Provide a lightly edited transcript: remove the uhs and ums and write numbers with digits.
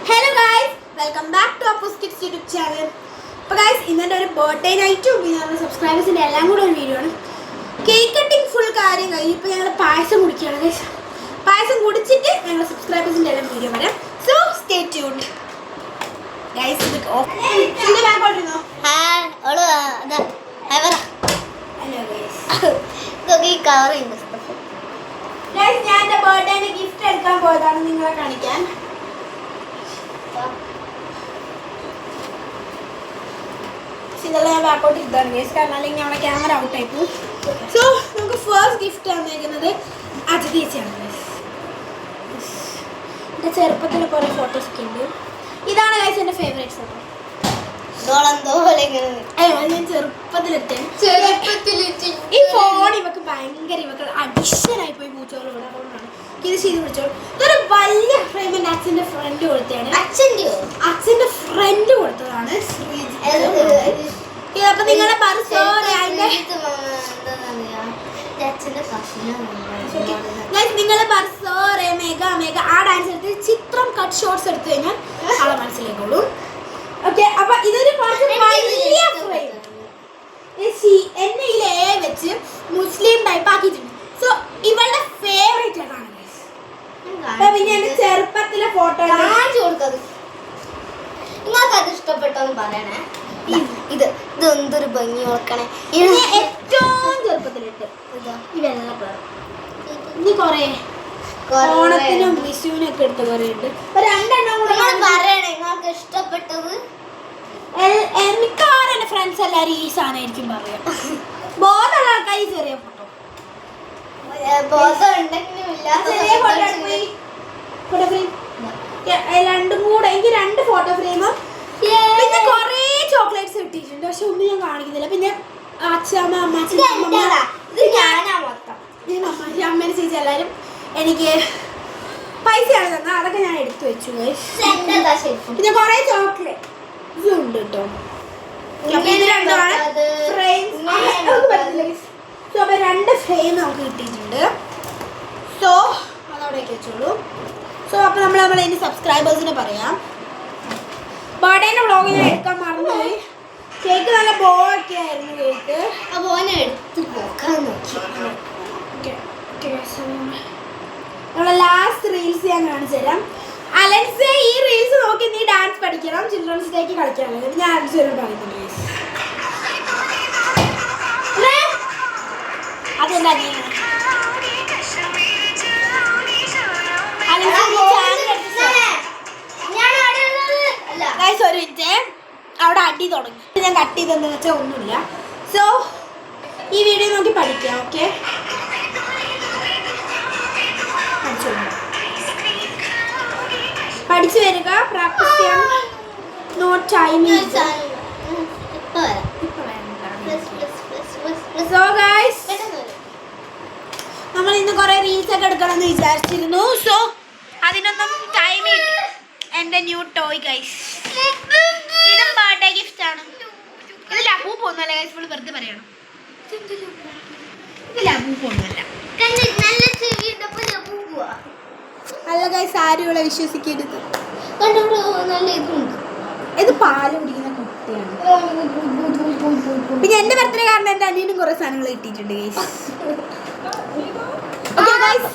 Hello guys, welcome back to Appus Kids YouTube channel. അപ്പോൾ guys, ഇന്നത്തെ ഒരു birthday നൈറ്റും പിന്നെ നമ്മുടെ സബ്സ്ക്രൈബേഴ്സിൻ്റെ എല്ലാം കൂടെ ഒരു വീഡിയോ ആണ്. കേക്ക് കട്ടിങ് ഫുൾ കാര്യം കഴിഞ്ഞ് ഇപ്പോൾ ഞങ്ങൾ പായസം കുടിക്കുകയാണ് guys. പായസം കുടിച്ചിട്ട് ഞങ്ങൾ സബ്സ്ക്രൈബേഴ്സിൻ്റെ എല്ലാം വീഡിയോ വരാം. So stay tuned. Guys, ഇത് ഓഫ്. ഇത് ബാക്കോട്ടിരുന്നോ? ഹായ് ഓള് അതാ ഹായ് പറ. Hello guys. ഇതൊക്കെ ഈ കവർ ഉണ്ട്. Guys, ഞാൻ എൻ്റെ ബർത്ത്ഡേന് ഗിഫ്റ്റ് എടുക്കാൻ പോയതാണ് നിങ്ങളെ കാണിക്കാൻ. ഇതെല്ലാം ഞാൻ ബാക്കോട്ട് ഇതാണ് ഗൈസ്, കാരണം അല്ലെങ്കിൽ നമ്മുടെ ക്യാമറ ഔട്ടായി പോകും. സോ നമുക്ക് ഫസ്റ്റ് ഗിഫ്റ്റ് തന്നിരിക്കുന്നത് അജിതേച്ചിയാണ് ഗൈസ്. എൻ്റെ ചെറുപ്പത്തിലെ കുറേ ഫോട്ടോസ് ഒക്കെ ഉണ്ട്. ഇതാണ് ഗൈസ് എൻ്റെ ഫേവറേറ്റ് ഫോട്ടോ. ഞാൻ ചെറുപ്പത്തിലെത്തി ഈ ഫോൺ ഇവക്ക് ഭയങ്കര ഇവക്ക് അഡിഷൻ ആയി പോയി പൂച്ചോളോട്. അതുകൊണ്ടാണ് ഇത് ചെയ്ത് പിടിച്ചോളൂ. ഇതൊരു വലിയ ഫ്രെയിം എൻ്റെ അച്ഛൻ്റെ ഫ്രണ്ട് കൊടുത്തതാണ്. അച്ഛൻ്റെ ഫ്രണ്ട് കൊടുത്തതാണ്. അപ്പൊ നിങ്ങളുടെ നിങ്ങളുടെ ബർസോറെ മെഗാ മെഗാ ആ ഡാൻസ് എടുത്ത് ചിത്രം കട്ട് ഷോർട്സ് എടുത്തു കഴിഞ്ഞാൽ ആളെ മനസ്സിലേക്കുള്ളൂ. ഓക്കെ, അപ്പൊ ഇതൊരു വലിയ ഫ്രെയിം എന്നെ ഇതിലെ വെച്ച് മുസ്ലിം ടൈപ്പ് ആക്കിയിട്ടുണ്ട്. സോ ഇവളുടെ ഫേവറേറ്റ് അതാണ്. പിന്നെ എന്റെ ചെറുപ്പത്തിലെ ഫോട്ടോ കൊടുത്തത് നിങ്ങൾക്ക് അത് ഇഷ്ടപ്പെട്ടോന്ന് പറയണേ. ഇത് എന്തൊരു ഭംഗി നോക്കണേ. ഏറ്റവും ചെറുപ്പത്തിലിട്ട് ഈ വെള്ള കളർ ഇനി കൊറേ ഓണത്തിനും വിഷുവിനും ഒക്കെ എടുത്ത കൊറേ ഉണ്ട്. രണ്ടെണ്ണം കൂടെ പറയണേ നിങ്ങൾക്ക് ഇഷ്ടപ്പെട്ടത്. മിക്കവാറും എന്റെ ഫ്രണ്ട്സ് എല്ലാരും ഈ സാധനം ആയിരിക്കും പറയാം. ബോധമുള്ള ആൾക്കാർ ഈ ചെറിയ ഫോട്ടോ ചെറിയ ഫോട്ടോ ഫ്രെയിം രണ്ടും കൂടെ എനിക്ക് 2 ഫോട്ടോ ഫ്രെയിമും പിന്നെ കൊറേ ചോക്ലേറ്റ്സ് കിട്ടിയിട്ടുണ്ട്. പക്ഷെ ഒന്നും ഞാൻ കാണിക്കുന്നില്ല. പിന്നെ അച്ഛമ്മ അമ്മച്ചി അമ്മേനെ ചേച്ചി എല്ലാരും എനിക്ക് പൈസയാണ് തന്നെ, അതൊക്കെ ഞാൻ എടുത്തു വെച്ചു. പിന്നെ കൊറേ ചോക്ലേറ്റ് ഉണ്ട് കേട്ടോ. സോ അപ്പൊ 2 ഫ്രെയിം നമുക്ക് കിട്ടിയിട്ടുണ്ട്. സോ അതവിടേക്ക് വെച്ചോളൂ. സോ അപ്പൊ നമ്മൾ ഇനി സബ്സ്ക്രൈബേഴ്സിന് പറയാം. ബർത്ത്ഡേന്റെ വ്ളോഗ് ഞാൻ എടുക്കാൻ മറന്നുപോയി. കേക്ക് നല്ല ബോളൊക്കെ ആയിരുന്നു. കേക്ക് നമ്മളെ ലാസ്റ്റ് റീൽസ് ഞാൻ കാണിച്ചു തരാം. അലൻസെ ഈ റീൽസ് നോക്കി നീ ഡാൻസ് പഠിക്കണം, ചിൽഡ്രൻസ് ഡേക്ക് കളിക്കാനുള്ളത്. ഞാൻ അലൻസ് പറയുന്നുണ്ട്. അതെന്താ ഒരു മിനിറ്റ്, അവിടെ അടി തുടങ്ങി. ഞാൻ കട്ട് ചെയ്തെന്ന് വെച്ചാൽ ഒന്നുമില്ല. സോ ഈ വീഡിയോ നോക്കി പഠിക്കാം. ഓക്കെ, പഠിച്ചു വരിക, പ്രാക്ടീസ് ചെയ്യാം. No time. സോ ഗൈസ്, നമ്മൾ ഇന്ന് കുറെ റീൽസ് ഒക്കെ എടുക്കണം എന്ന് വിചാരിച്ചിരുന്നു. സോ അതിനൊന്നും ടൈം ഇല്ല. എൻ്റെ ന്യൂ ടോയ് ഗൈസ്, ഇതും ബർത്ത്ഡേ ഗിഫ്റ്റ് ആണ്. ഇത് ലബൂ പോന്നല്ല ഗൈസ്, ഇപ്പോൾ വെറുതെ പറയണം. ഇത് ലബൂ പോന്നല്ല. അല്ല ഗൈസ്, ആരും ഇവിടെ വിശ്വസിക്കരുത്. ഇത് പാല് കുടിക്കുന്ന കുട്ടിയാണ്. പിന്നെ എൻ്റെ ബർത്ത്ഡേ കാരണം എൻ്റെ അനിയനും കുറെ സാധനങ്ങൾ കിട്ടിയിട്ടുണ്ട് ഗൈസ്. Okay guys.